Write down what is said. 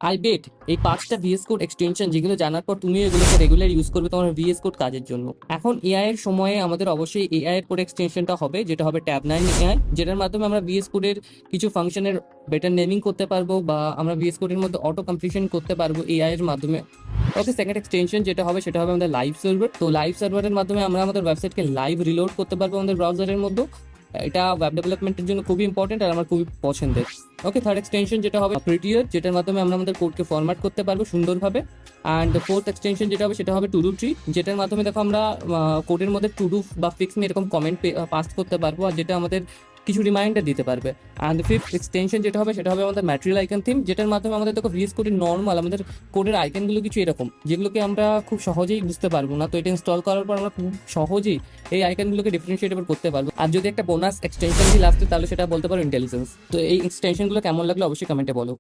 I bet এই 5টা VS code extension যেগুলো জানার পর তুমি এগুলোকে রেগুলার ইউজ করবে তোমার ভিএস কোড কাজের জন্য। এখন এআই এর সময়ে আমাদের অবশ্যই এআই এর কোড এক্সটেনশনটা হবে, যেটা হবে ট্যাব 9 এআই, যেটার মাধ্যমে আমরা ভিএস কোডের কিছু ফাংশনের বেটার নেমিং করতে পারবো বা আমরা ভিএস কোডের মধ্যে অটো কমপ্লিশন করতে পারবো এআই এর মাধ্যমে। ওকে, সেকেন্ড এক্সটেনশন যেটা হবে সেটা হবে আমাদের লাইভ সার্ভার। তো লাইভ সার্ভারের মাধ্যমে আমরা আমাদের ওয়েবসাইটকে লাইভ রিলোড করতে পারবো আমাদের ব্রাউজারের মধ্যে। এটা ওয়েব ডেভেলপমেন্টের জন্য খুবই ইম্পর্টেন্ট আর আমার খুবই পছন্দের। ওকে, থার্ড এক্সটেনশন যেটা হবে প্রিটিয়ার, যেটার মাধ্যমে আমরা আমাদের কোডকে ফরম্যাট করতে পারবো সুন্দরভাবে। অ্যান্ড ফোর্থ এক্সটেনশন যেটা হবে সেটা হবে টু ডু ট্রি, যেটার মাধ্যমে দেখো আমরা কোডের মধ্যে টু ডু বা ফিক্স মি এরকম কমেন্ট পাস করতে পারবো, আর যেটা আমাদের কিছু রিমাইন্ডার দিতে পারবে। অ্যান্ড ফিফথ এক্সটেনশন যেটা হবে সেটা হবে আমাদের ম্যাটেরিয়াল আইকন থিম, যেটার মাধ্যমে আমাদের দেখো ভিএস কোডের নর্মাল আমাদের কোডের আইকনগুলো কিছু এরকম যেগুলোকে আমরা খুব সহজেই বুঝতে পারবো না। তো এটা ইনস্টল করার পর আমরা খুব সহজেই এই আইকনগুলোকে ডিফারেন্সিয়েটেবল করতে পারবো। আর যদি একটা বোনাস এক্সটেনশন দিয়ে লাস্টে তাহলে সেটা বলতে পারো ইন্টেলিজেন্স। তো এই এক্সটেনশনগুলো কেমন লাগলো অবশ্যই কমেন্টে বলো।